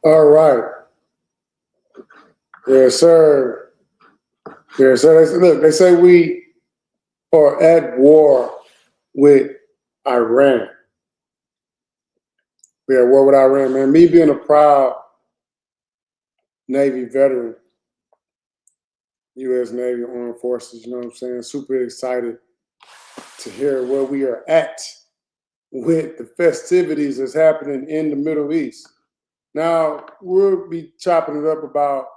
All right. Yes, sir. Yes, sir. Look, they say we are at war with Iran. We are at war with Iran, man. Me being a proud Navy veteran, U.S. Navy Armed Forces, you know what I'm saying? Super excited to hear where we are at with the festivities that's happening in the Middle East. Now, we'll be chopping it up about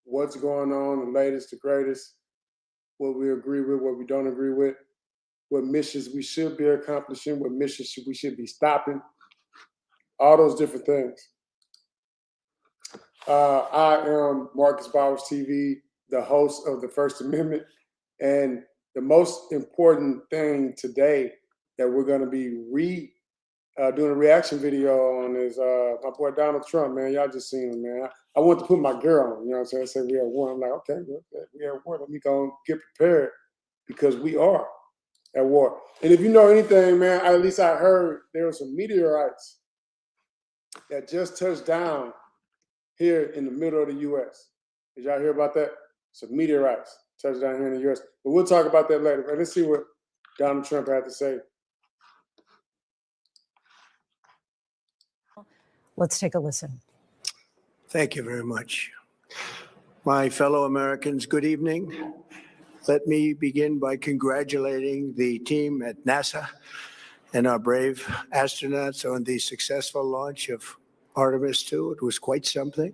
what's going on, the latest, the greatest, what we agree with, what we don't agree with, what missions we should be accomplishing, what missions we should be stopping, all those different things. I am Marcus Bowers TV, the host of the First Amendment, and the most important thing today that we're going to be doing a reaction video on is my boy Donald Trump, man. Y'all just seen him, man. I want to put my girl on, you know what I'm saying? I said we at war. I'm like, okay, we at war. Let me go and get prepared because we are at war. And if you know anything, man, at least I heard there were some meteorites that just touched down here in the middle of the U.S. Did y'all hear about that? Some meteorites touched down here in the U.S. But we'll talk about that later. But let's see what Donald Trump had to say. Let's take a listen. Thank you very much. My fellow Americans, good evening. Let me begin by congratulating the team at NASA and our brave astronauts on the successful launch of Artemis 2. It was quite something.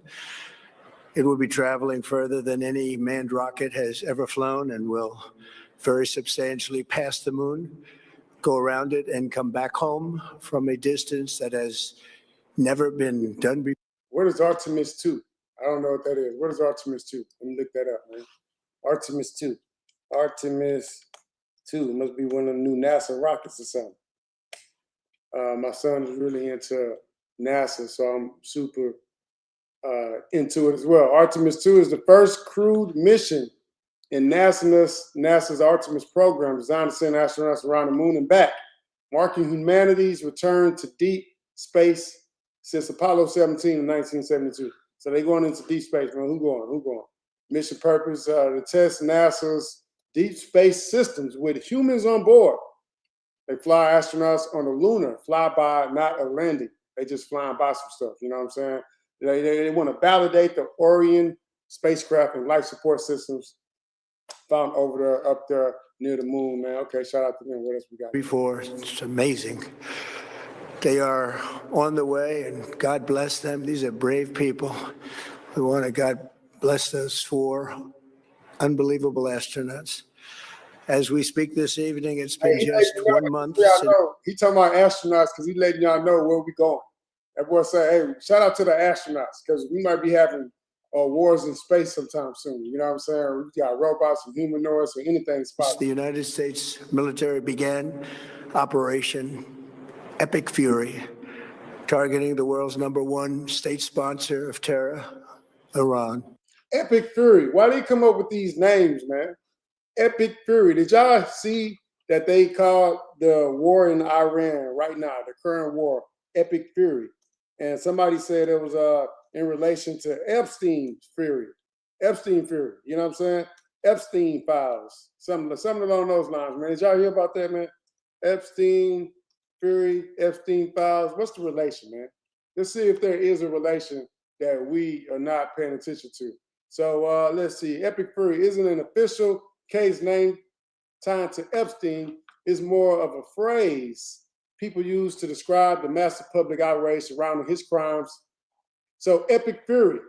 It will be traveling further than any manned rocket has ever flown and will very substantially pass the moon, go around it, and come back home from a distance that has never been done before. What is Artemis 2? I don't know what that is. What is Artemis 2? Let me look that up, man. Artemis 2. Artemis 2 must be one of the new NASA rockets or something. My son is really into NASA, so I'm super into it as well. Artemis 2 is the first crewed mission in NASA's Artemis program designed to send astronauts around the moon and back, marking humanity's return to deep space since Apollo 17 in 1972. So they're going into deep space, man. Who going? Mission purpose, to test NASA's deep space systems with humans on board. They fly astronauts on a lunar flyby, not a landing. They just flying by some stuff, you know what I'm saying? They want to validate the Orion spacecraft and life support systems found up there near the moon, man. Okay, shout out to them. What else we got? Before, it's amazing. They are on the way, and God bless them. These are brave people. We want to God bless those 4 unbelievable astronauts. As we speak this evening, it's been just 1 month. He talking about astronauts because he letting y'all know where we going. That boy said, hey, shout out to the astronauts because we might be having wars in space sometime soon. You know what I'm saying? We got robots and humanoids or anything. The United States military began Operation Epic Fury, targeting the world's #1 state sponsor of terror, Iran. Epic Fury. Why do they come up with these names, man? Epic Fury. Did y'all see that they called the war in Iran right now, the current war, Epic Fury? And somebody said it was in relation to Epstein Fury. Epstein Fury. You know what I'm saying? Epstein files. Something along those lines, man. Did y'all hear about that, man? Epstein Fury, Epstein files. What's the relation, man? Let's see if there is a relation that we are not paying attention to. So let's see. Epic Fury isn't an official case name tied to Epstein. Is more of a phrase people use to describe the massive public outrage surrounding his crimes. So Epic Fury.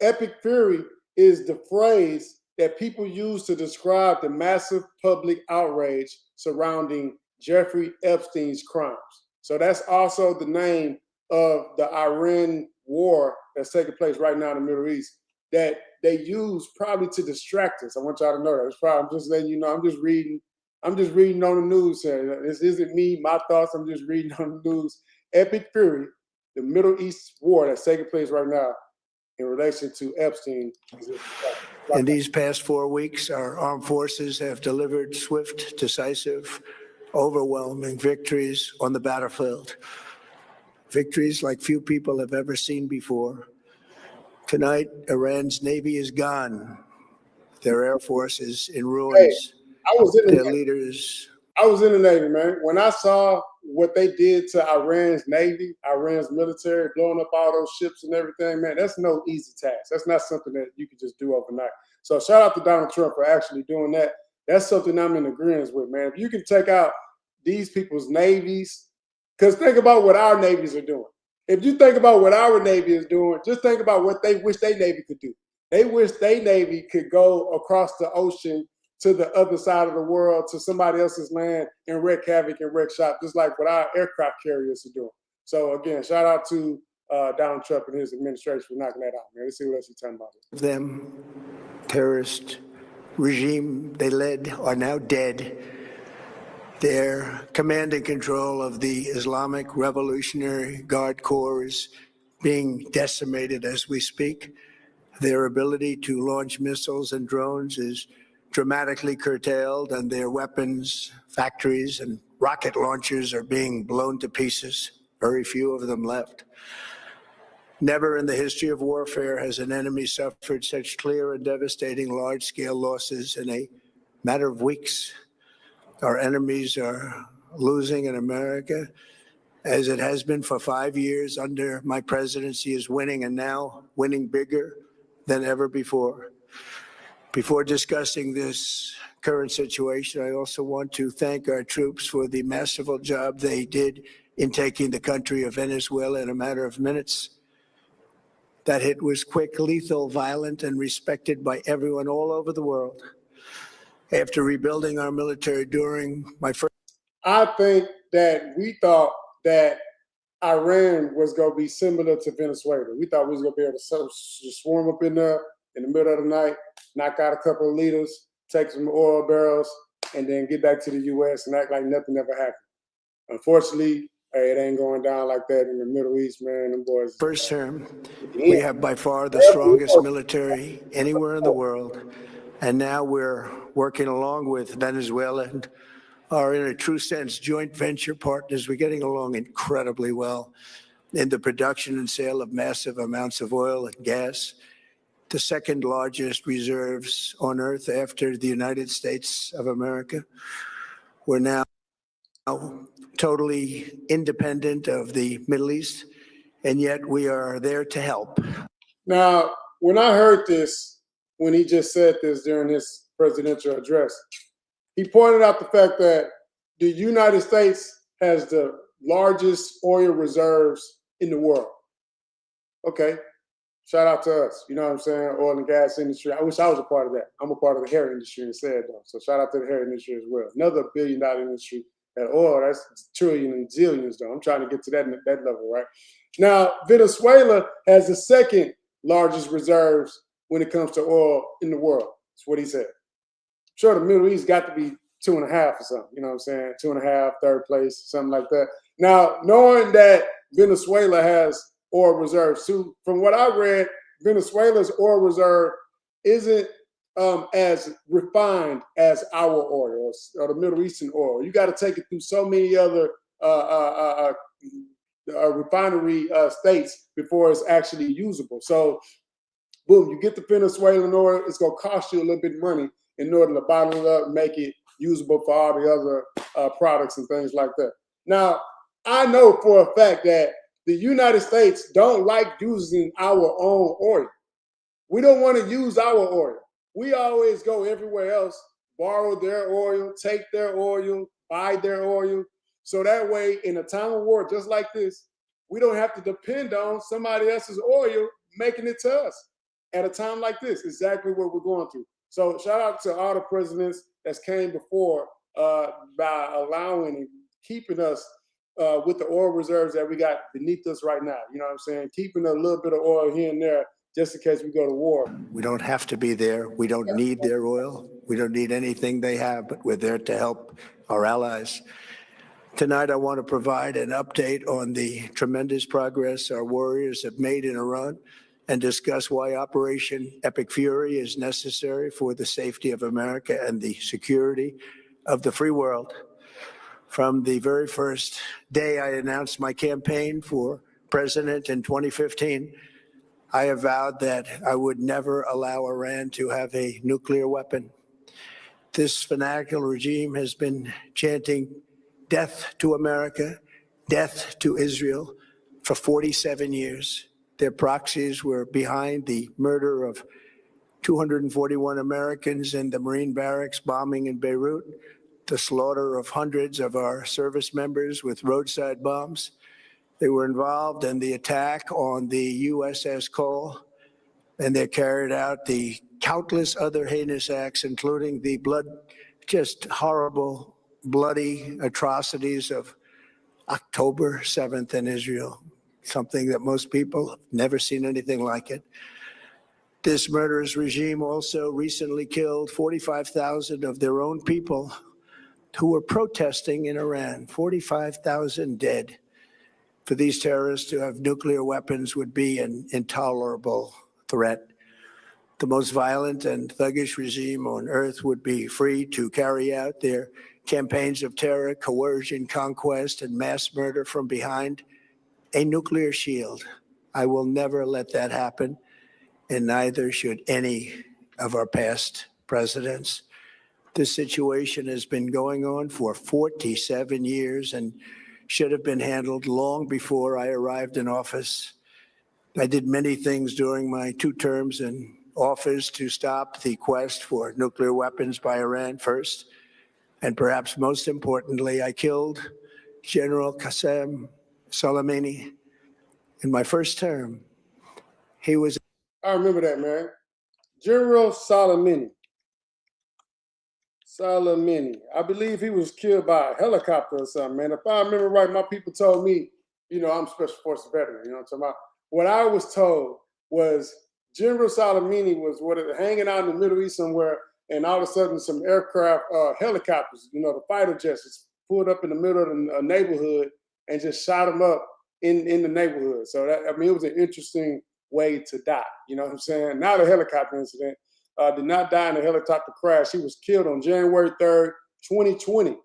Epic Fury is the phrase that people use to describe the massive public outrage surrounding Jeffrey Epstein's crimes. So that's also the name of the Iran war that's taking place right now in the Middle East that they use probably to distract us. I want y'all to know that. It's probably, I'm just letting you know, I'm just reading on the news here. This isn't me, my thoughts, I'm just reading on the news. Epic Fury, the Middle East war that's taking place right now in relation to Epstein. In these past 4 weeks, our armed forces have delivered swift, decisive, overwhelming victories on the battlefield. victories like few people have ever seen before. Tonight, Iran's Navy is gone. Their Air Force is in Hey, ruins. I was in the Their Navy. leaders. I was in the Navy, man. When I saw what they did to Iran's Navy, Iran's military, blowing up all those ships and everything, man, that's no easy task. That's not something that you can just do overnight. So shout out to Donald Trump for actually doing that. That's something I'm in agreement with, man. If you can take out these people's navies, because think about what our navies are doing. If you think about what our Navy is doing, just think about what they wish their Navy could do. They wish their Navy could go across the ocean to the other side of the world, to somebody else's land, and wreak havoc and wreck shop, just like what our aircraft carriers are doing. So again, shout out to Donald Trump and his administration for knocking that out, man. Let's see what else he's talking about. Them, terrorist regime they led are now dead. Their command and control of the Islamic Revolutionary Guard Corps is being decimated as we speak. Their ability to launch missiles and drones is dramatically curtailed, and their weapons, factories, and rocket launchers are being blown to pieces. Very few of them left. Never in the history of warfare has an enemy suffered such clear and devastating large-scale losses in a matter of weeks. Our enemies are losing, and America, as it has been for 5 years under my presidency, is winning, and now winning bigger than ever before. Before discussing this current situation, I also want to thank our troops for the masterful job they did in taking the country of Venezuela in a matter of minutes. That hit was quick, lethal, violent, and respected by everyone all over the world. After rebuilding our military during my first... I think that we thought that Iran was going to be similar to Venezuela. We thought we was going to be able to swarm up in there in the middle of the night, knock out a couple of leaders, take some oil barrels, and then get back to the U.S. and act like nothing ever happened. Unfortunately, it ain't going down like that in the Middle East, man. Them boys. First term, we have by far the strongest military anywhere in the world. And now we're working along with Venezuela and are, in a true sense, joint venture partners. We're getting along incredibly well in the production and sale of massive amounts of oil and gas, the second largest reserves on Earth after the United States of America. We're now totally independent of the Middle East, and yet we are there to help. Now, when I heard this, when he just said this during his presidential address, he pointed out the fact that the United States has the largest oil reserves in the world. Okay. Shout out to us. You know what I'm saying? Oil and gas industry. I wish I was a part of that. I'm a part of the hair industry instead, though. So shout out to the hair industry as well. Another billion-dollar industry. That oil, that's trillion and zillions, though. I'm trying to get to that level, right? Now, Venezuela has the second largest reserves when it comes to oil in the world. That's what he said. I'm sure the Middle East got to be 2.5 or something. You know what I'm saying? 2.5, third place, something like that. Now, knowing that Venezuela has oil reserves too, from what I read, Venezuela's oil reserve isn't as refined as our oil or the Middle Eastern oil. You got to take it through so many other refinery states before it's actually usable. So, boom, you get the Venezuelan oil, it's going to cost you a little bit of money in order to bottle it up and make it usable for all the other products and things like that. Now, I know for a fact that the United States don't like using our own oil. We don't want to use our oil. We always go everywhere else, borrow their oil, take their oil, buy their oil. So that way, in a time of war just like this, we don't have to depend on somebody else's oil making it to us at a time like this. Exactly what we're going through. So shout out to all the presidents that came before by allowing and keeping us with the oil reserves that we got beneath us right now. You know what I'm saying? Keeping a little bit of oil here and there just in case we go to war. We don't have to be there. We don't need their oil. We don't need anything they have, but we're there to help our allies. Tonight, I want to provide an update on the tremendous progress our warriors have made in Iran and discuss why Operation Epic Fury is necessary for the safety of America and the security of the free world. From the very first day I announced my campaign for president in 2015, I have vowed that I would never allow Iran to have a nuclear weapon. This fanatical regime has been chanting death to America, death to Israel for 47 years. Their proxies were behind the murder of 241 Americans in the Marine barracks bombing in Beirut, the slaughter of hundreds of our service members with roadside bombs. They were involved in the attack on the USS Cole, and they carried out the countless other heinous acts, including the just horrible, bloody atrocities of October 7th in Israel, something that most people have never seen anything like it. This murderous regime also recently killed 45,000 of their own people who were protesting in Iran. 45,000 dead. For these terrorists to have nuclear weapons would be an intolerable threat. The most violent and thuggish regime on earth would be free to carry out their campaigns of terror, coercion, conquest, and mass murder from behind a nuclear shield. I will never let that happen, and neither should any of our past presidents. This situation has been going on for 47 years and should have been handled long before I arrived in office. I did many things during my 2 terms in office to stop the quest for nuclear weapons by Iran first. And perhaps most importantly, I killed General Qasem Soleimani in my first term. He was. I remember that, man. General Soleimani. I believe he was killed by a helicopter or something, man. If I remember right, my people told me, I'm Special Forces veteran, what I'm talking about. What I was told was General Soleimani was hanging out in the Middle East somewhere, and all of a sudden some aircraft, helicopters, the fighter jets, just pulled up in the middle of the neighborhood and just shot him up in the neighborhood. So it was an interesting way to die. You know what I'm saying? Not a helicopter incident. Did not die in a helicopter crash. He was killed on January 3rd, 2020.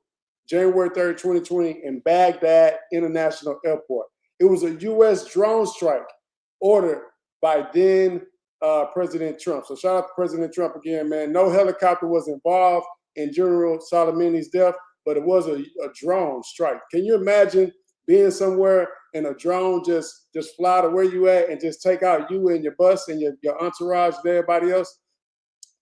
January 3rd, 2020 in Baghdad International Airport. It was a U.S. drone strike ordered by then President Trump. So shout out to President Trump again, man. No helicopter was involved in General Soleimani's death, but it was a drone strike. Can you imagine being somewhere and a drone just fly to where you at and just take out you and your bus and your entourage and everybody else?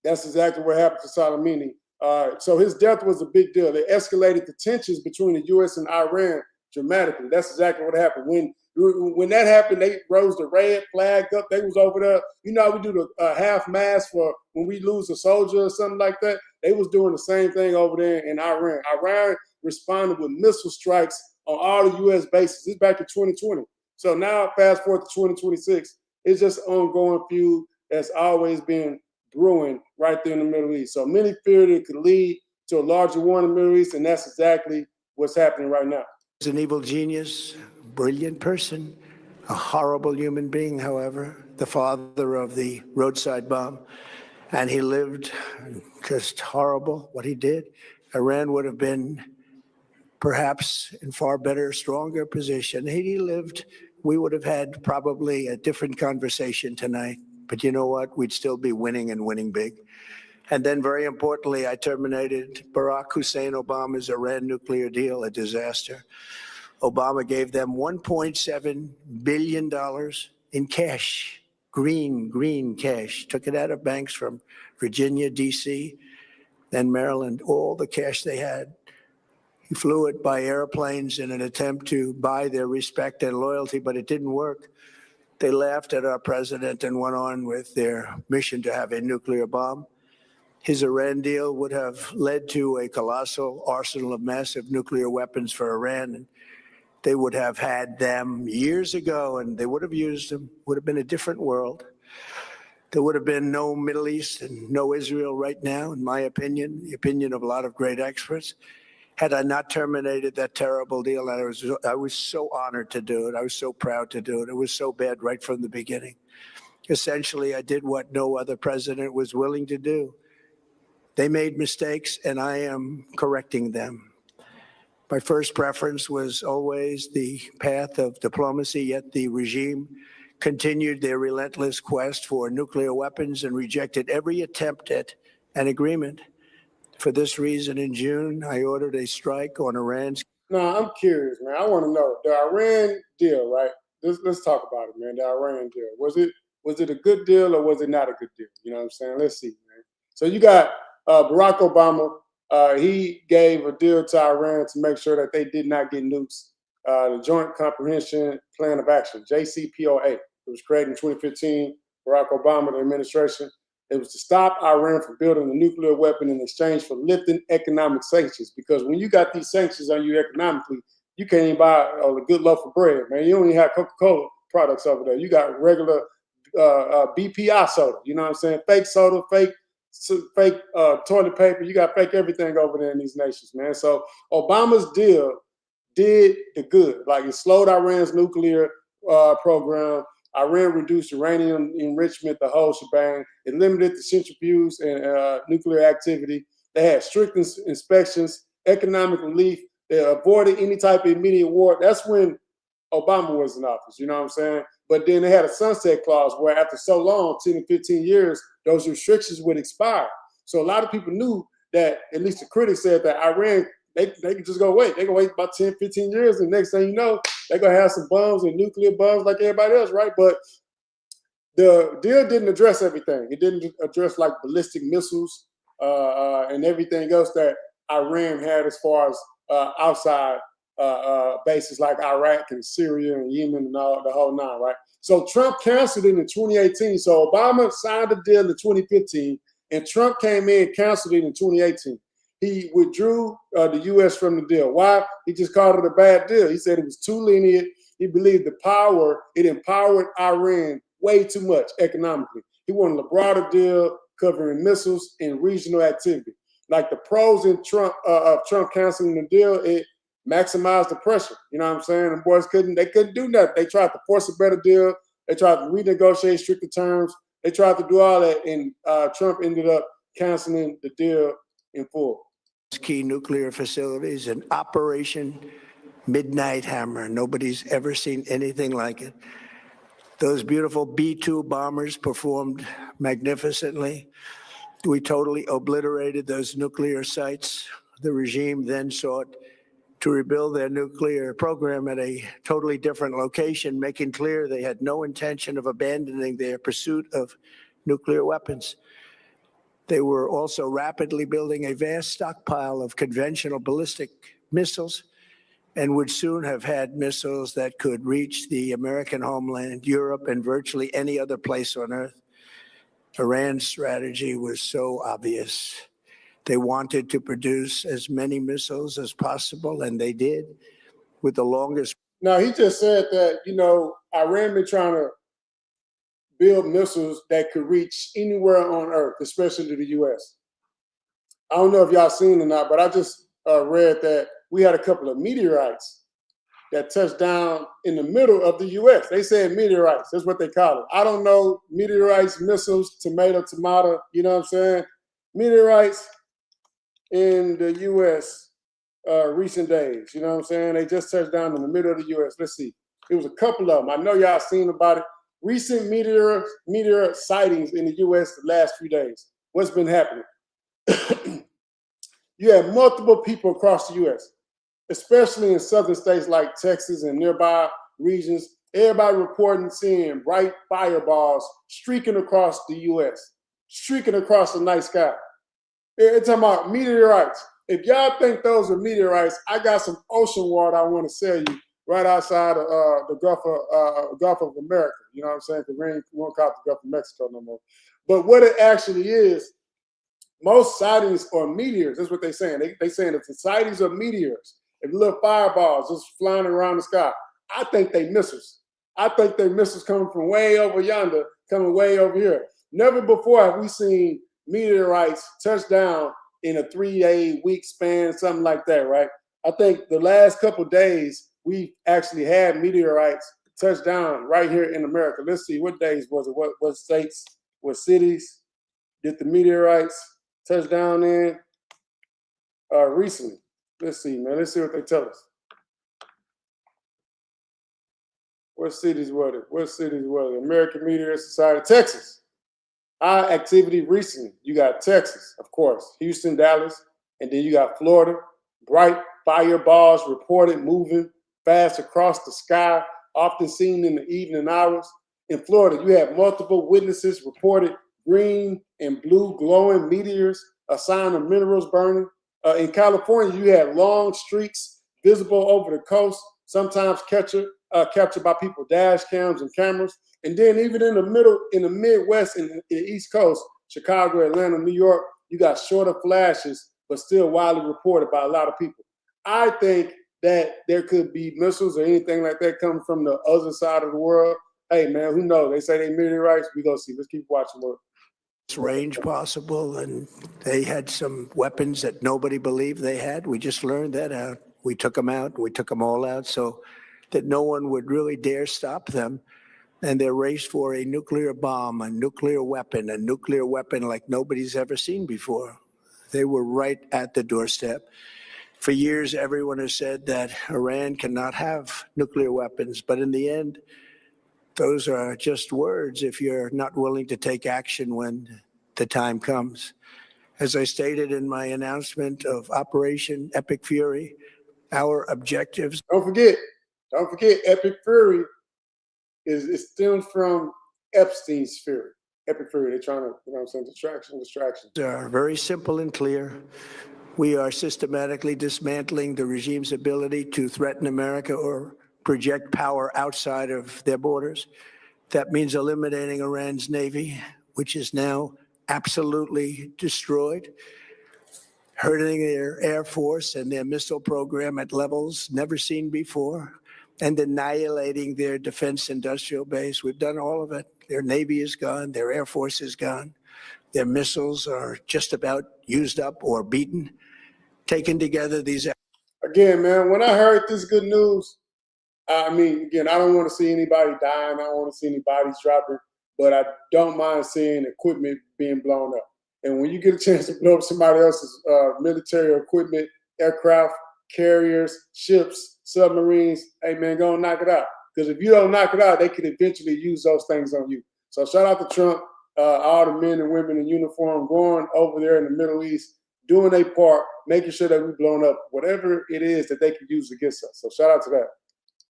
That's exactly what happened to Soleimani. So his death was a big deal. They escalated the tensions between the U.S. and Iran dramatically. That's exactly what happened. When that happened, they rose the red flag up. They was over there. You know how we do the half mast for when we lose a soldier or something like that? They was doing the same thing over there in Iran. Iran responded with missile strikes on all the U.S. bases. This is back in 2020. So now, fast forward to 2026, it's just ongoing feud that's always been brewing right there in the Middle East. So many feared it could lead to a larger war in the Middle East, and that's exactly what's happening right now. He's an evil genius, brilliant person, a horrible human being, however, the father of the roadside bomb. And he lived just horrible what he did. Iran would have been perhaps in far better, stronger position. He lived, we would have had probably a different conversation tonight. But you know what? We'd still be winning and winning big. And then very importantly, I terminated Barack Hussein Obama's Iran nuclear deal, a disaster. Obama gave them $1.7 billion in cash, green cash, took it out of banks from Virginia, D.C., and Maryland, all the cash they had. He flew it by airplanes in an attempt to buy their respect and loyalty, but it didn't work. They laughed at our president and went on with their mission to have a nuclear bomb. His Iran deal would have led to a colossal arsenal of massive nuclear weapons for Iran, and they would have had them years ago, and they would have used them. Would have been a different world. There would have been no Middle East and no Israel right now, in my opinion, the opinion of a lot of great experts. Had I not terminated that terrible deal, I was so honored to do it. I was so proud to do it. It was so bad right from the beginning. Essentially, I did what no other president was willing to do. They made mistakes, and I am correcting them. My first preference was always the path of diplomacy, yet the regime continued their relentless quest for nuclear weapons and rejected every attempt at an agreement. For this reason, in June, I ordered a strike on Iran's. Now, I'm curious, man. I want to know the Iran deal, right? Let's talk about it, man. The Iran deal. Was it a good deal or was it not a good deal? You know what I'm saying? Let's see, man. So you got Barack Obama. He gave a deal to Iran to make sure that they did not get nukes. The Joint Comprehensive Plan of Action, JCPOA. It was created in 2015. Barack Obama, the administration. It was to stop Iran from building a nuclear weapon in exchange for lifting economic sanctions. Because when you got these sanctions on you economically, you can't even buy a good loaf of bread, man. You don't even have Coca-Cola products over there. You got regular BPI soda. You know what I'm saying? Fake soda, fake toilet paper. You got fake everything over there in these nations, man. So Obama's deal did the good. Like it slowed Iran's nuclear program. Iran reduced uranium enrichment, the whole shebang. It limited the centrifuges and nuclear activity. They had strict inspections, economic relief. They avoided any type of immediate war. That's when Obama was in office, you know what I'm saying? But then they had a sunset clause where after so long, 10 to 15 years, those restrictions would expire. So a lot of people knew that, at least the critics said that Iran, they could just go wait. They can wait about 10, 15 years, and next thing you know, they're going to have some bombs and nuclear bombs like everybody else, right? But the deal didn't address everything. It didn't address like ballistic missiles and everything else that Iran had as far as outside bases like Iraq and Syria and Yemen and all the whole nine, right? So Trump canceled it in 2018. So Obama signed the deal in 2015, and Trump came in and canceled it in 2018. He withdrew the U.S. from the deal. Why? He just called it a bad deal. He said it was too lenient. He believed it empowered Iran way too much economically. He wanted a broader deal covering missiles and regional activity. Like the pros in Trump of Trump canceling the deal, it maximized the pressure. You know what I'm saying? The boys couldn't do nothing. They tried to force a better deal. They tried to renegotiate stricter terms. They tried to do all that, and Trump ended up canceling the deal in full. Key nuclear facilities and Operation Midnight Hammer. Nobody's ever seen anything like it. Those beautiful B-2 bombers performed magnificently. We totally obliterated those nuclear sites. The regime then sought to rebuild their nuclear program at a totally different location, making clear they had no intention of abandoning their pursuit of nuclear weapons. They were also rapidly building a vast stockpile of conventional ballistic missiles and would soon have had missiles that could reach the American homeland, Europe, and virtually any other place on Earth. Iran's strategy was so obvious. They wanted to produce as many missiles as possible, and they did, with the longest. Now, he just said that, Iran been trying to build missiles that could reach anywhere on Earth, especially the U.S. I don't know if y'all seen or not, but I just read that we had a couple of meteorites that touched down in the middle of the U.S. They said meteorites. That's what they call it. I don't know, meteorites, missiles, tomato, you know what I'm saying? Meteorites in the U.S. Recent days, you know what I'm saying? They just touched down in the middle of the U.S. Let's see. It was a couple of them. I know y'all seen about it. Recent meteor sightings in the U.S. the last few days. What's been happening? You have multiple people across the U.S., especially in southern states like Texas and nearby regions. Everybody reporting seeing bright fireballs streaking across the U.S., streaking across the night sky. They're talking about meteorites. If y'all think those are meteorites, I got some ocean water I want to sell you right outside of the Gulf of America. You know what I'm saying? Because we won't call it the Gulf of Mexico no more. But what it actually is, most sightings are meteors. That's what they're saying. They're saying that the sightings are meteors. If little fireballs just flying around the sky, I think they missiles. I think they're missiles coming from way over yonder, coming way over here. Never before have we seen meteorites touch down in a 3-day week span, something like that, right? I think the last couple of days, we actually had meteorites touch down right here in America. Let's see, what days was it? What states, what cities did the meteorites touch down in recently? Let's see, man. Let's see what they tell us. What cities were there? What cities were there? American Meteor Society, Texas. High activity recently. You got Texas, of course, Houston, Dallas, and then you got Florida. Bright fireballs reported moving fast across the sky, often seen in the evening hours. In Florida, you have multiple witnesses reported green and blue glowing meteors, a sign of minerals burning. In California, you had long streaks visible over the coast, sometimes captured by people dash cams and cameras. And then even in the Midwest and the East Coast, Chicago, Atlanta, New York, you got shorter flashes, but still widely reported by a lot of people. I think that there could be missiles or anything like that coming from the other side of the world. Hey, man, who knows? They say they meteorites. We go see. Let's keep watching. Range possible, and they had some weapons that nobody believed they had. We just learned that out. We took them out. We took them all out so that no one would really dare stop them. And they're raced for a nuclear bomb, a nuclear weapon like nobody's ever seen before. They were right at the doorstep. For years, everyone has said that Iran cannot have nuclear weapons, but in the end, those are just words if you're not willing to take action when the time comes. As I stated in my announcement of Operation Epic Fury, our objectives. Don't forget, Epic Fury it stems from Epstein's fury. Epic Fury, they're trying to, you know what I'm saying, distraction. Are very simple and clear. We are systematically dismantling the regime's ability to threaten America or project power outside of their borders. That means eliminating Iran's Navy, which is now absolutely destroyed, hurting their Air Force and their missile program at levels never seen before, and annihilating their defense industrial base. We've done all of it. Their Navy is gone. Their Air Force is gone. Their missiles are just about used up or beaten. Taken together, these. Again, man, when I heard this good news, I mean, again, I don't want to see anybody dying. I don't want to see any bodies dropping, but I don't mind seeing equipment being blown up. And when you get a chance to blow up somebody else's military equipment, aircraft, carriers, ships, submarines, hey, man, go and knock it out. Because if you don't knock it out, they could eventually use those things on you. So shout out to Trump, all the men and women in uniform going over there in the Middle East, doing their part, making sure that we're blown up, whatever it is that they can use against us. So shout out to that.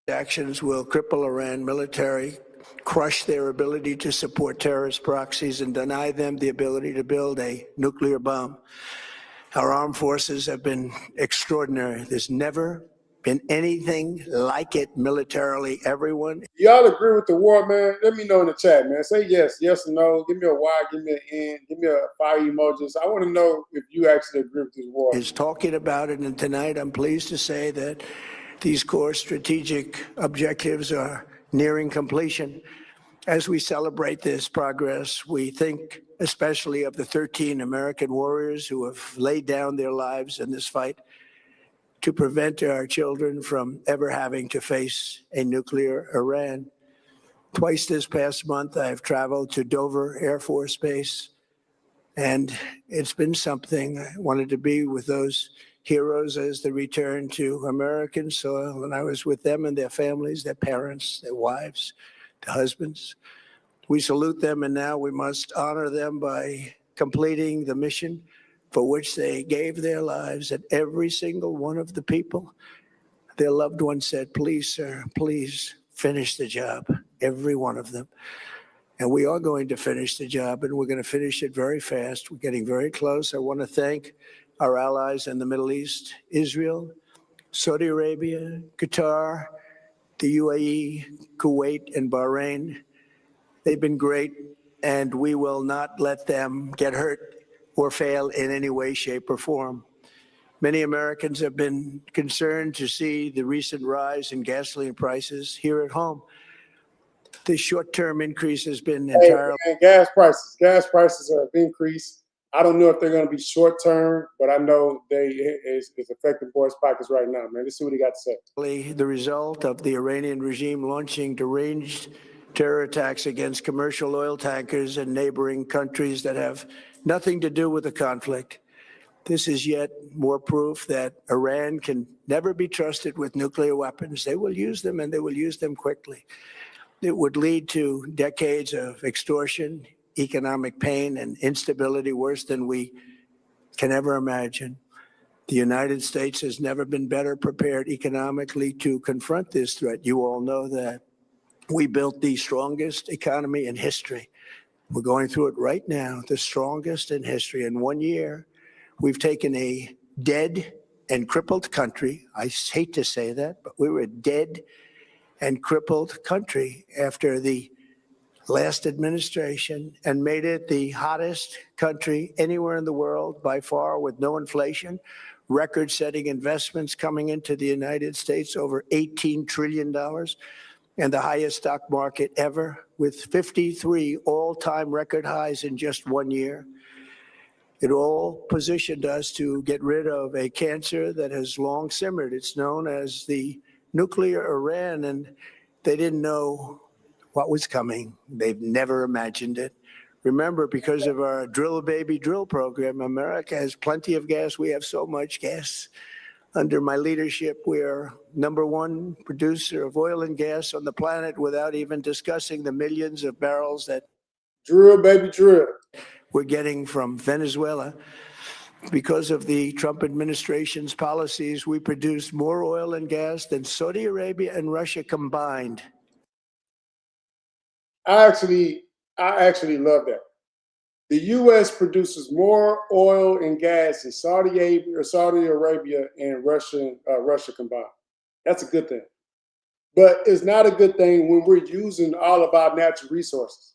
Actions will cripple Iran military, crush their ability to support terrorist proxies, and deny them the ability to build a nuclear bomb. Our armed forces have been extraordinary. There's never been anything like it militarily. Everyone. Y'all agree with the war, man? Let me know in the chat, man. Say yes or no. Give me a Y, give me an N, give me a fire emojis. I want to know if you actually agree with this war. Is talking about it, and tonight I'm pleased to say that these core strategic objectives are nearing completion. As we celebrate this progress, we think especially of the 13 American warriors who have laid down their lives in this fight to prevent our children from ever having to face a nuclear Iran. Twice this past month, I've traveled to Dover Air Force Base, and it's been something. I wanted to be with those heroes as they return to American soil, and I was with them and their families, their parents, their wives, their husbands. We salute them, and now we must honor them by completing the mission for which they gave their lives. And every single one of the people, their loved ones said, please, sir, please finish the job, every one of them. And we are going to finish the job, and we're going to finish it very fast. We're getting very close. I want to thank our allies in the Middle East, Israel, Saudi Arabia, Qatar, the UAE, Kuwait, and Bahrain. They've been great, and we will not let them get hurt or fail in any way, shape, or form. Many Americans have been concerned to see the recent rise in gasoline prices here at home. The short-term increase has been entirely. Hey, gas prices have increased. I don't know if they're going to be short-term, but I know it's affecting boys' pockets right now, man. Let's see what he got to say. The result of the Iranian regime launching deranged terror attacks against commercial oil tankers in neighboring countries that have nothing to do with the conflict. This is yet more proof that Iran can never be trusted with nuclear weapons. They will use them, and they will use them quickly. It would lead to decades of extortion, economic pain, and instability worse than we can ever imagine. The United States has never been better prepared economically to confront this threat. You all know that. We built the strongest economy in history. We're going through it right now, the strongest in history. In 1 year, we've taken a dead and crippled country. I hate to say that, but we were a dead and crippled country after the last administration and made it the hottest country anywhere in the world by far, with no inflation, record-setting investments coming into the United States, over $18 trillion, and the highest stock market ever, with 53 all-time record highs in just 1 year. It all positioned us to get rid of a cancer that has long simmered. It's known as the nuclear Iran, and they didn't know what was coming. They've never imagined it. Remember, because of our drill baby drill program, America has plenty of gas. We have so much gas. Under my leadership, we are #1 producer of oil and gas on the planet, without even discussing the millions of barrels that Drill, baby, drill. we're getting from Venezuela. Because of the Trump administration's policies, we produce more oil and gas than Saudi Arabia and Russia combined. I actually love that. The U.S. produces more oil and gas than Saudi Arabia and Russia combined. That's a good thing. But it's not a good thing when we're using all of our natural resources.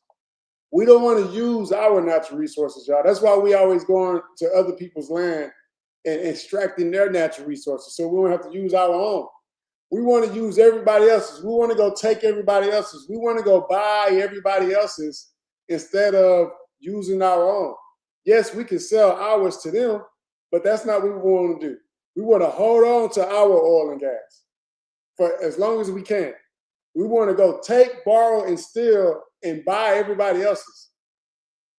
We don't want to use our natural resources, y'all. That's why we always going to other people's land and extracting their natural resources, so we don't have to use our own. We want to use everybody else's. We want to go take everybody else's. We want to go buy everybody else's instead of using our own. Yes, we can sell ours to them, but that's not what we want to do. We want to hold on to our oil and gas for as long as we can. We want to go take, borrow, and steal and buy everybody else's.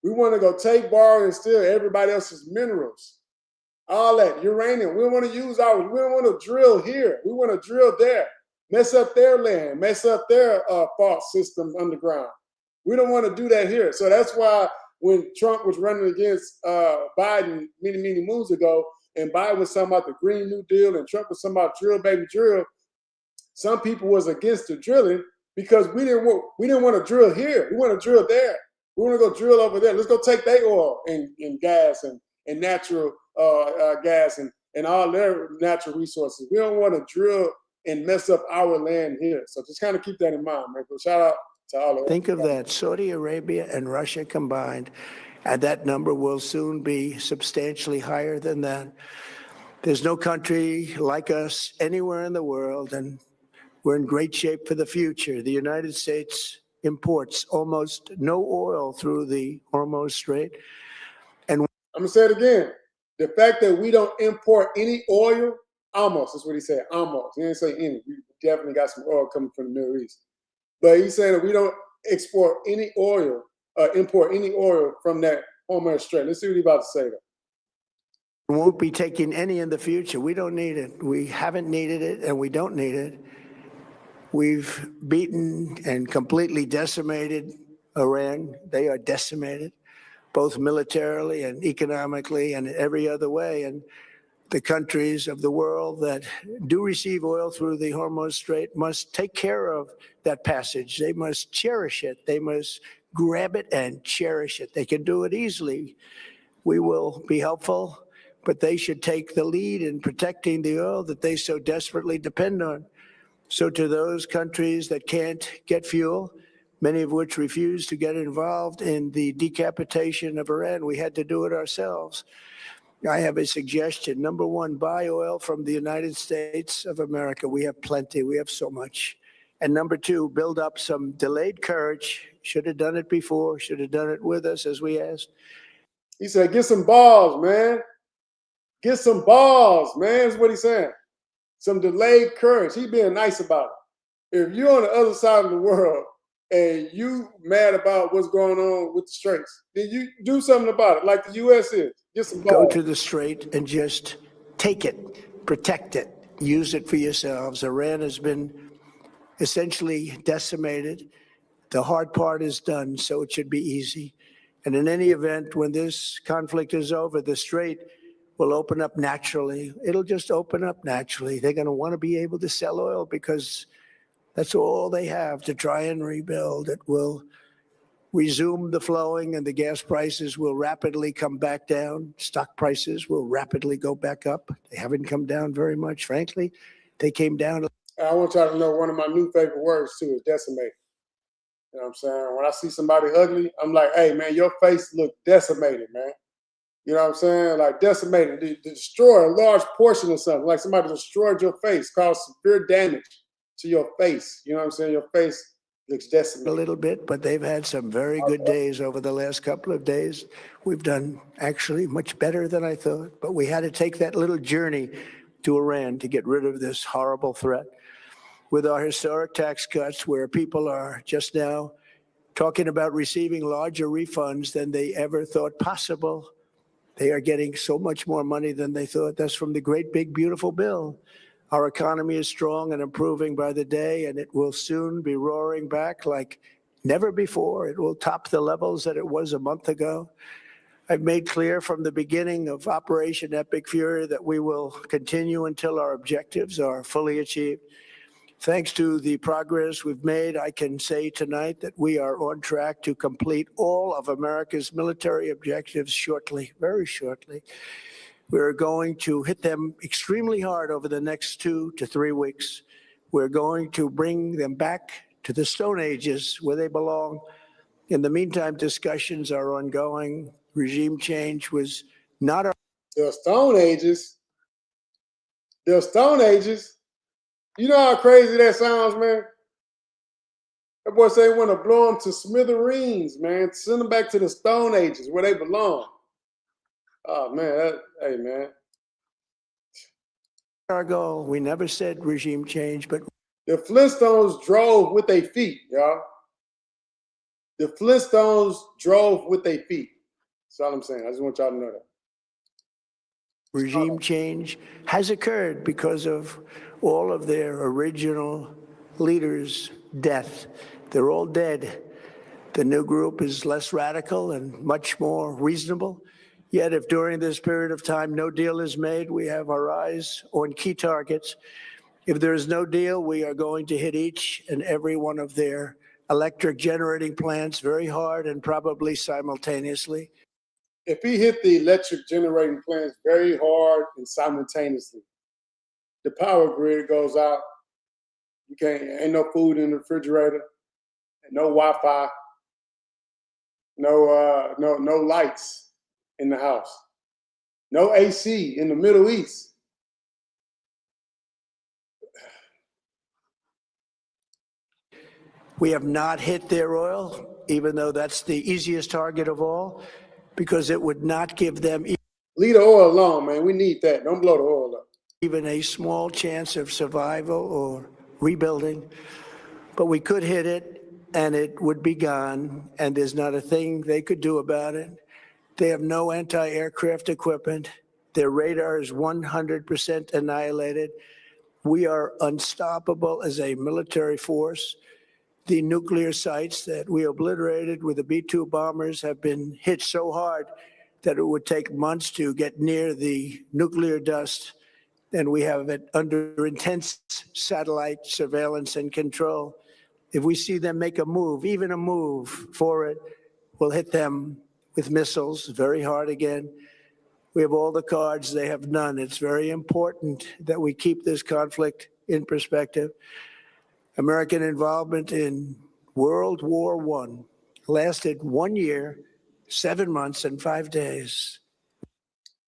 We want to go take, borrow, and steal everybody else's minerals. All that, uranium. We don't want to use ours. We don't want to drill here. We want to drill there. Mess up their land. Mess up their fault systems underground. We don't want to do that here. So that's why when Trump was running against Biden many moons ago, and Biden was talking about the Green New Deal, and Trump was talking about drill, baby, drill, some people was against the drilling because we didn't want to drill here. We want to drill there. We want to go drill over there. Let's go take their oil and gas and natural gas and all their natural resources. We don't want to drill and mess up our land here. So just kind of keep that in mind, man. But shout out to all of them. Think of that, Saudi Arabia and Russia combined, and that number will soon be substantially higher than that. There's no country like us anywhere in the world, and we're in great shape for the future. The United States imports almost no oil through the Hormuz Strait. And I'm going to say it again. The fact that we don't import any oil, almost, that's what he said, almost. He didn't say any. We definitely got some oil coming from the Middle East. But he's saying that we don't import any oil from that Hormuz Strait. Let's see what he's about to say, though. Won't be taking any in the future. We don't need it. We haven't needed it, and we don't need it. We've beaten and completely decimated Iran. They are decimated, both militarily and economically and every other way. And the countries of the world that do receive oil through the Hormuz Strait must take care of that passage. They must cherish it. They must grab it and cherish it. They can do it easily. We will be helpful, but they should take the lead in protecting the oil that they so desperately depend on. So to those countries that can't get fuel, many of which refuse to get involved in the decapitation of Iran, we had to do it ourselves. I have a suggestion. Number one, buy oil from the United States of America. We have plenty. We have so much. And number two, build up some delayed courage. Should have done it before. Should have done it with us, as we asked. He said, get some balls, man. Get some balls, man, is what he's saying. Some delayed courage. He's being nice about it. If you're on the other side of the world and you mad about what's going on with the straits, then you do something about it, like the U.S. is. Get some Go balls. to the strait and just take it, protect it, use it for yourselves. Iran has been essentially decimated. The hard part is done, so it should be easy. And in any event, when this conflict is over, the strait will open up naturally. It'll just open up naturally. They're going to want to be able to sell oil because that's all they have to try and rebuild. It will resume the flowing, and the gas prices will rapidly come back down. Stock prices will rapidly go back up. They haven't come down very much, frankly. They came down. I want y'all to know one of my new favorite words too is decimate. You know what I'm saying? When I see somebody ugly, I'm like, hey man, your face look decimated, man. You know what I'm saying? Like decimated, to destroy a large portion of something. Like somebody destroyed your face, caused severe damage to your face. You know what I'm saying? Your face looks decimated. A little bit, but they've had some very good days over the last couple of days. We've done actually much better than I thought, but we had to take that little journey to Iran to get rid of this horrible threat. With our historic tax cuts, where people are just now talking about receiving larger refunds than they ever thought possible. They are getting so much more money than they thought. That's from the great, big, beautiful bill. Our economy is strong and improving by the day, and it will soon be roaring back like never before. It will top the levels that it was a month ago. I've made clear from the beginning of Operation Epic Fury that we will continue until our objectives are fully achieved. Thanks to the progress we've made, I can say tonight that we are on track to complete all of America's military objectives shortly, very shortly. We're going to hit them extremely hard over the next 2 to 3 weeks. We're going to bring them back to the Stone Ages where they belong. In the meantime, discussions are ongoing. Regime change was not our... The Stone Ages. The Stone Ages. You know how crazy that sounds, man? That boy say he want to blow them to smithereens, man. Send them back to the Stone Ages where they belong. Oh, man. Hey, man. Our goal. We never said regime change, but... The Flintstones drove with their feet, y'all. The Flintstones drove with their feet. That's all I'm saying. I just want y'all to know that. Regime change has occurred because of all of their original leaders' death. They're all dead. The new group is less radical and much more reasonable. Yet if during this period of time no deal is made, we have our eyes on key targets. If there is no deal, we are going to hit each and every one of their electric generating plants very hard and probably simultaneously. If he hit the electric generating plants very hard and simultaneously, the power grid goes out. Ain't no food in the refrigerator, no Wi-Fi, no lights in the house, no AC in the Middle East. We have not hit their oil, even though that's the easiest target of all, because it would not give them leave the oil alone, man. We need that. Don't blow the oil up. Even a small chance of survival or rebuilding. But we could hit it, and it would be gone, and there's not a thing they could do about it. They have no anti-aircraft equipment. Their radar is 100% annihilated. We are unstoppable as a military force. The nuclear sites that we obliterated with the B-2 bombers have been hit so hard that it would take months to get near the nuclear dust, and we have it under intense satellite surveillance and control. If we see them make a move, even a move for it, we'll hit them with missiles very hard again. We have all the cards, they have none. It's very important that we keep this conflict in perspective. American involvement in World War I lasted 1 year, 7 months, and 5 days.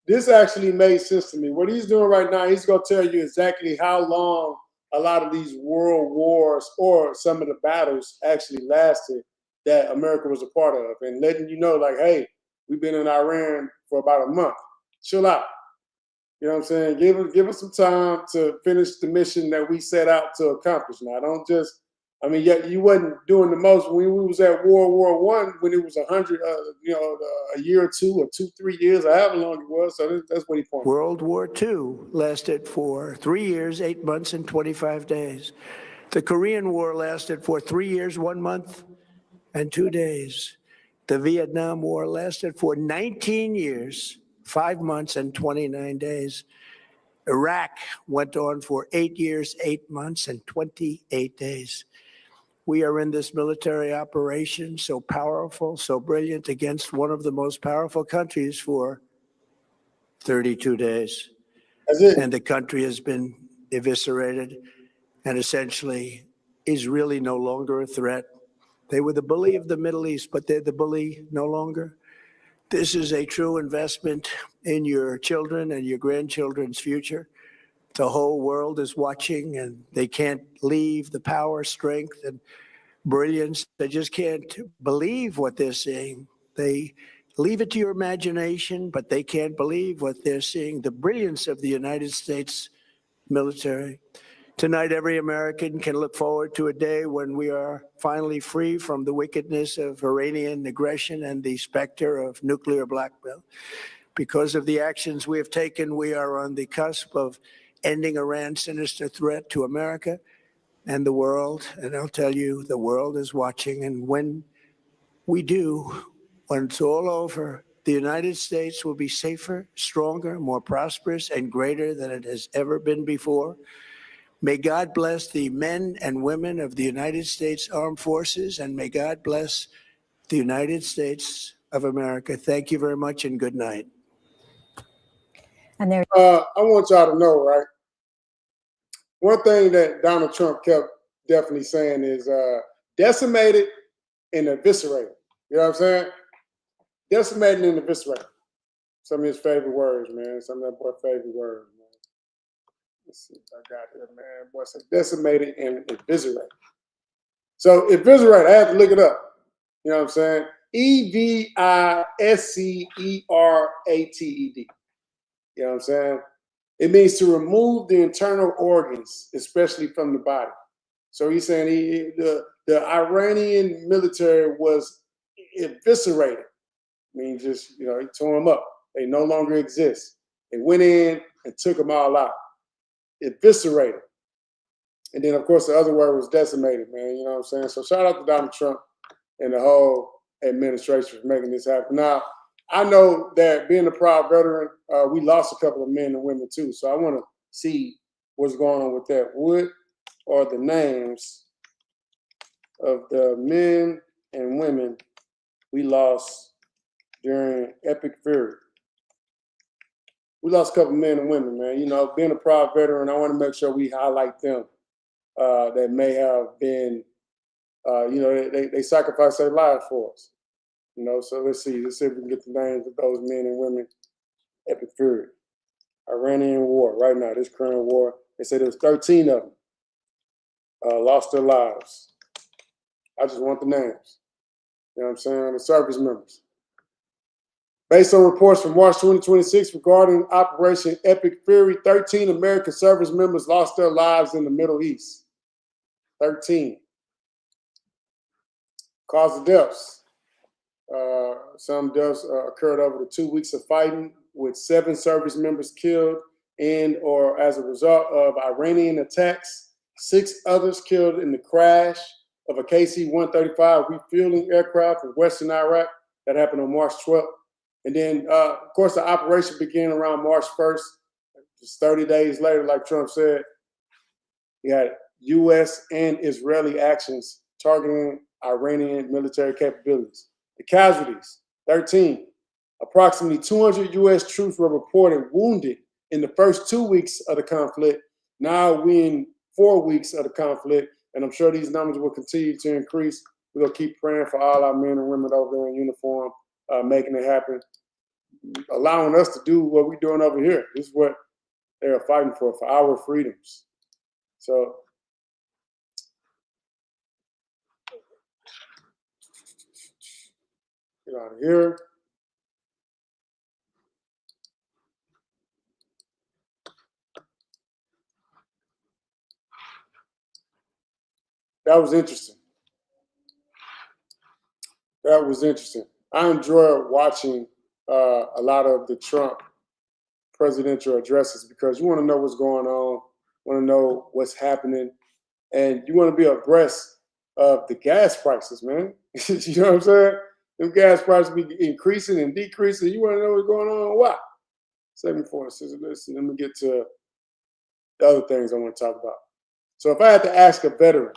This actually made sense to me. What he's doing right now, he's going to tell you exactly how long a lot of these world wars or some of the battles actually lasted that America was a part of, and letting you know, like, hey, we've been in Iran for about a month. Chill out. You know what I'm saying? Give us some time to finish the mission that we set out to accomplish. Now, don't just I mean, yeah, you wasn't doing the most when we was at World War One, when it was 100, a year or two, or 2, 3 years, or however long it was. So that's what he pointed. World War II lasted for 3 years, 8 months, and 25 days. The Korean War lasted for 3 years, 1 month, and 2 days. The Vietnam War lasted for 19 years, 5 months, and 29 days. Iraq went on for 8 years, 8 months, and 28 days. We are in this military operation, so powerful, so brilliant, against one of the most powerful countries for 32 days. That's it. And the country has been eviscerated and essentially is really no longer a threat. They were the bully of the Middle East, but they're the bully no longer. This is a true investment in your children and your grandchildren's future. The whole world is watching, and they can't leave the power, strength, and brilliance. They just can't believe what they're seeing. They leave it to your imagination, but they can't believe what they're seeing, the brilliance of the United States military. Tonight, every American can look forward to a day when we are finally free from the wickedness of Iranian aggression and the specter of nuclear blackmail. Because of the actions we have taken, we are on the cusp of ending Iran's sinister threat to America and the world. And I'll tell you, the world is watching. And when we do, when it's all over, the United States will be safer, stronger, more prosperous, and greater than it has ever been before. May God bless the men and women of the United States Armed Forces, and may God bless the United States of America. Thank you very much, and good night. And there, I want y'all to know, right? One thing that Donald Trump kept definitely saying is decimated and eviscerated. You know what I'm saying? Decimated and eviscerated. Some of his favorite words, man. Some of that boy's favorite words, man. Let's see if I got it, man. Boy said decimated and eviscerated. So eviscerate, I had to look it up. You know what I'm saying? eviscerated. You know what I'm saying? It means to remove the internal organs, especially from the body. So he's saying the Iranian military was eviscerated. I mean, just, he tore them up. They no longer exist. They went in and took them all out. Eviscerated. And then, of course, the other word was decimated, man. You know what I'm saying? So shout out to Donald Trump and the whole administration for making this happen. Now, I know that being a proud veteran, we lost a couple of men and women too. So I want to see what's going on with that. What are the names of the men and women we lost during Epic Fury? We lost a couple of men and women, man. You know, being a proud veteran, I want to make sure we highlight them that may have been, they sacrificed their lives for us. You know, so let's see if we can get the names of those men and women. Epic Fury, Iranian war, right now, this current war. They said there was 13 of them lost their lives. I just want the names. You know what I'm saying? The service members. Based on reports from March 2026 regarding Operation Epic Fury, 13 American service members lost their lives in the Middle East. 13. Cause of deaths. Some deaths occurred over the 2 weeks of fighting, with 7 service members killed and or as a result of Iranian attacks. 6 others killed in the crash of a KC-135 refueling aircraft in Western Iraq. That happened on March 12th. And then, of course, the operation began around March 1st. Just 30 days later, like Trump said, you had U.S. and Israeli actions targeting Iranian military capabilities. The casualties, 13. Approximately 200 U.S. troops were reported wounded in the first 2 weeks of the conflict. Now we're in 4 weeks of the conflict, and I'm sure these numbers will continue to increase. We're going to keep praying for all our men and women over there in uniform, making it happen, allowing us to do what we're doing over here. This is what they are fighting for our freedoms. So, get out of here. That was interesting. That was interesting. I enjoy watching a lot of the Trump presidential addresses because you want to know what's going on, want to know what's happening, and you want to be abreast of the gas prices, man. You know what I'm saying? Them gas prices be increasing and decreasing. You want to know what's going on and why. 74. Listen, let me get to the other things I want to talk about. So if I had to ask a veteran,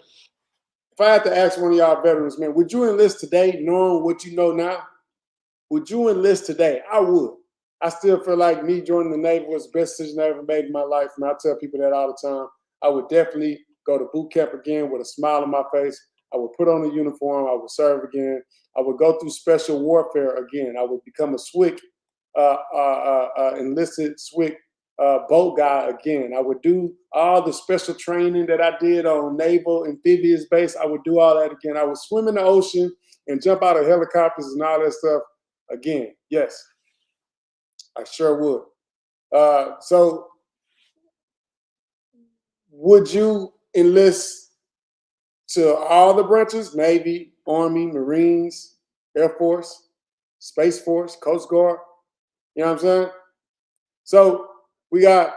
if I had to ask one of y'all veterans, man, would you enlist today knowing what you know now? Would you enlist today? I would. I still feel like me joining the Navy was the best decision I ever made in my life. And I tell people that all the time. I would definitely go to boot camp again with a smile on my face. I would put on a uniform. I would serve again. I would go through special warfare again. I would become a SWCC, enlisted SWCC boat guy again. I would do all the special training that I did on naval amphibious base. I would do all that again. I would swim in the ocean and jump out of helicopters and all that stuff again. Yes, I sure would. So would you enlist to all the branches? Navy, Army, Marines, Air Force, Space Force, Coast Guard. You know what I'm saying? So we got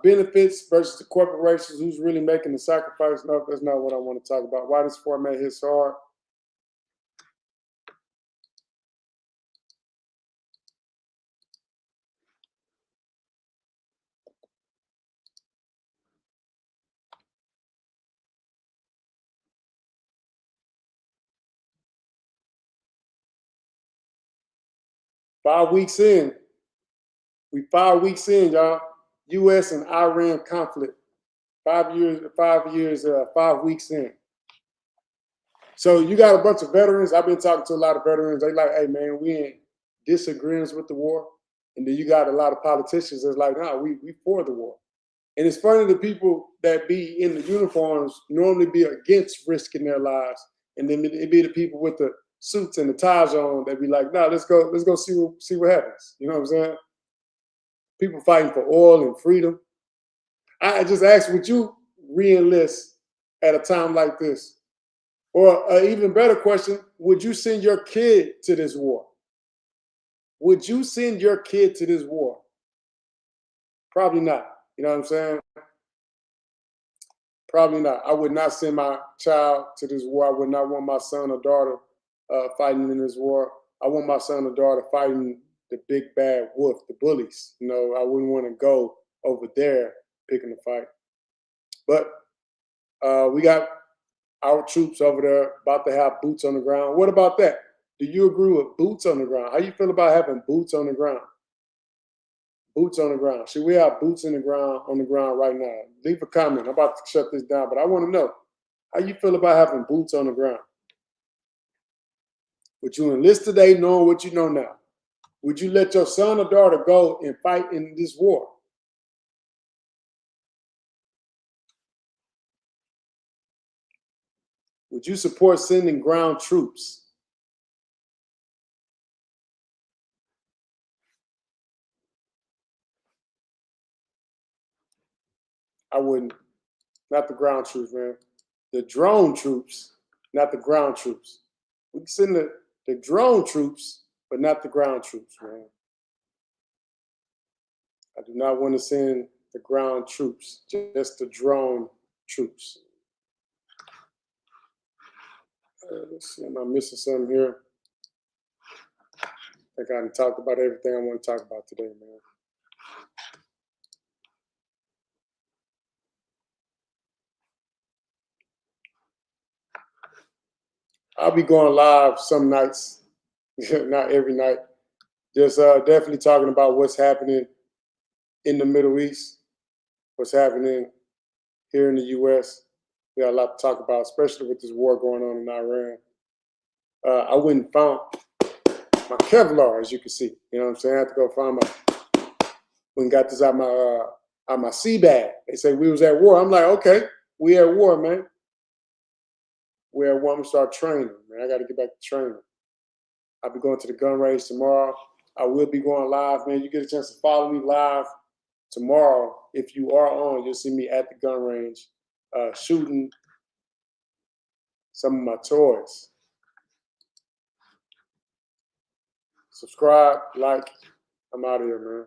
benefits versus the corporations. Who's really making the sacrifice? No, that's not what I want to talk about. Why this format hits hard? Five weeks in. We 5 weeks in, y'all. U.S. and Iran conflict. 5 years, 5 weeks in. So you got a bunch of veterans. I've been talking to a lot of veterans. They like, hey man, we ain't disagreements with the war. And then you got a lot of politicians that's like, nah, we for the war. And it's funny, the people that be in the uniforms normally be against risking their lives. And then it be the people with the suits and the ties on that be like, nah, let's go see what happens. You know what I'm saying? People fighting for oil and freedom. I just asked, would you re-enlist at a time like this? Or an even better question, would you send your kid to this war? Would you send your kid to this war? Probably not. You know what I'm saying? Probably not. I would not send my child to this war. I would not want my son or daughter fighting in this war. I want my son or daughter fighting the big bad wolf, the bullies. You know, I wouldn't want to go over there picking a fight. But we got our troops over there about to have boots on the ground. What about that? Do you agree with boots on the ground? How you feel about having boots on the ground? Boots on the ground. Should we have boots on the ground right now? Leave a comment. I'm about to shut this down, but I want to know how you feel about having boots on the ground. Would you enlist today knowing what you know now? Would you let your son or daughter go and fight in this war? Would you support sending ground troops? I wouldn't. Not the ground troops, man. The drone troops, not the ground troops. We can send the drone troops, but not the ground troops, man. I do not want to send the ground troops, just the drone troops. Let's see, am I missing something here? I think I talked about everything I want to talk about today, man. I'll be going live some nights, not every night. Just definitely talking about what's happening in the Middle East, what's happening here in the U.S. We got a lot to talk about, especially with this war going on in Iran. I went and found my Kevlar, as you can see. You know what I'm saying? I had to go find when got this out my sea bag. They say we was at war. I'm like, okay, we at war, man. We at war. I'm gonna start training, man. I got to get back to training. I'll be going to the gun range tomorrow. I will be going live, man. You get a chance to follow me live tomorrow. If you are on, you'll see me at the gun range shooting some of my toys. Subscribe, like. I'm out of here, man.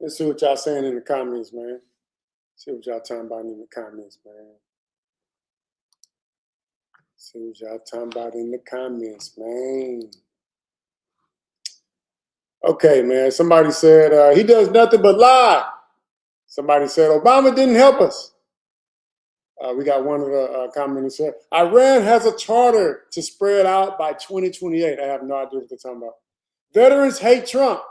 Let's see what y'all saying in the comments, man. See what y'all talking about in the comments, man. See what y'all talking about in the comments, man. Okay, man. Somebody said he does nothing but lie. Somebody said Obama didn't help us. We got one of the commenters said Iran has a charter to spread out by 2028. I have no idea what they're talking about. Veterans hate Trump.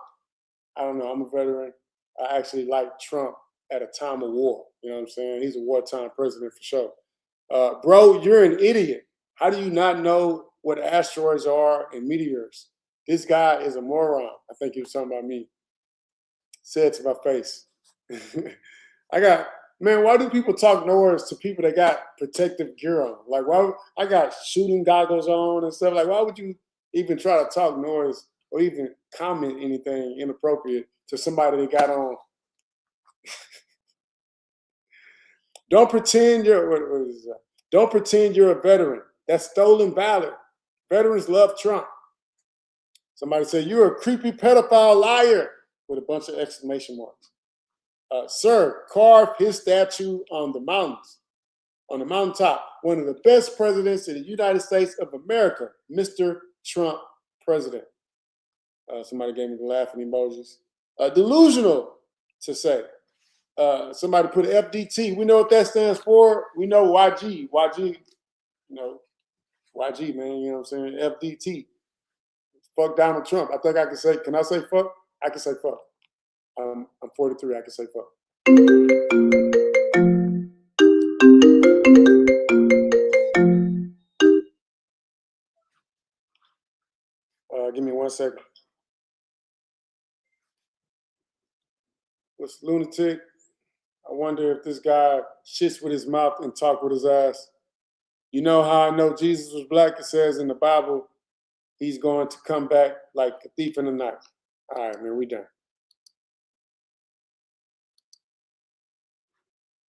I don't know. I'm a veteran. I actually like Trump at a time of war. You know what I'm saying? He's a wartime president for sure. Bro, you're an idiot. How do you not know what asteroids are and meteors? This guy is a moron. I think he was talking about me. Said to my face. Why do people talk noise to people that got protective gear on? Like, why? I got shooting goggles on and stuff. Like, why would you even try to talk noise or even comment anything inappropriate to somebody that got on? Don't pretend don't pretend you're a veteran. That's stolen valor. Veterans love Trump. Somebody said, you're a creepy pedophile liar with a bunch of exclamation marks. Sir, carve his statue on the mountains, on the mountaintop. One of the best presidents in the United States of America, Mr. Trump president. Somebody gave me the laughing emojis. Delusional to say. Somebody put FDT. We know what that stands for. We know YG. YG, YG, man, you know what I'm saying? FDT. Fuck Donald Trump. I think I can say, can I say fuck? I can say fuck. I'm 43. I can say fuck. Give me 1 second. What's lunatic? I wonder if this guy shits with his mouth and talk with his ass. You know how I know Jesus was black? It says in the Bible, he's going to come back like a thief in the night. All right, man, we done.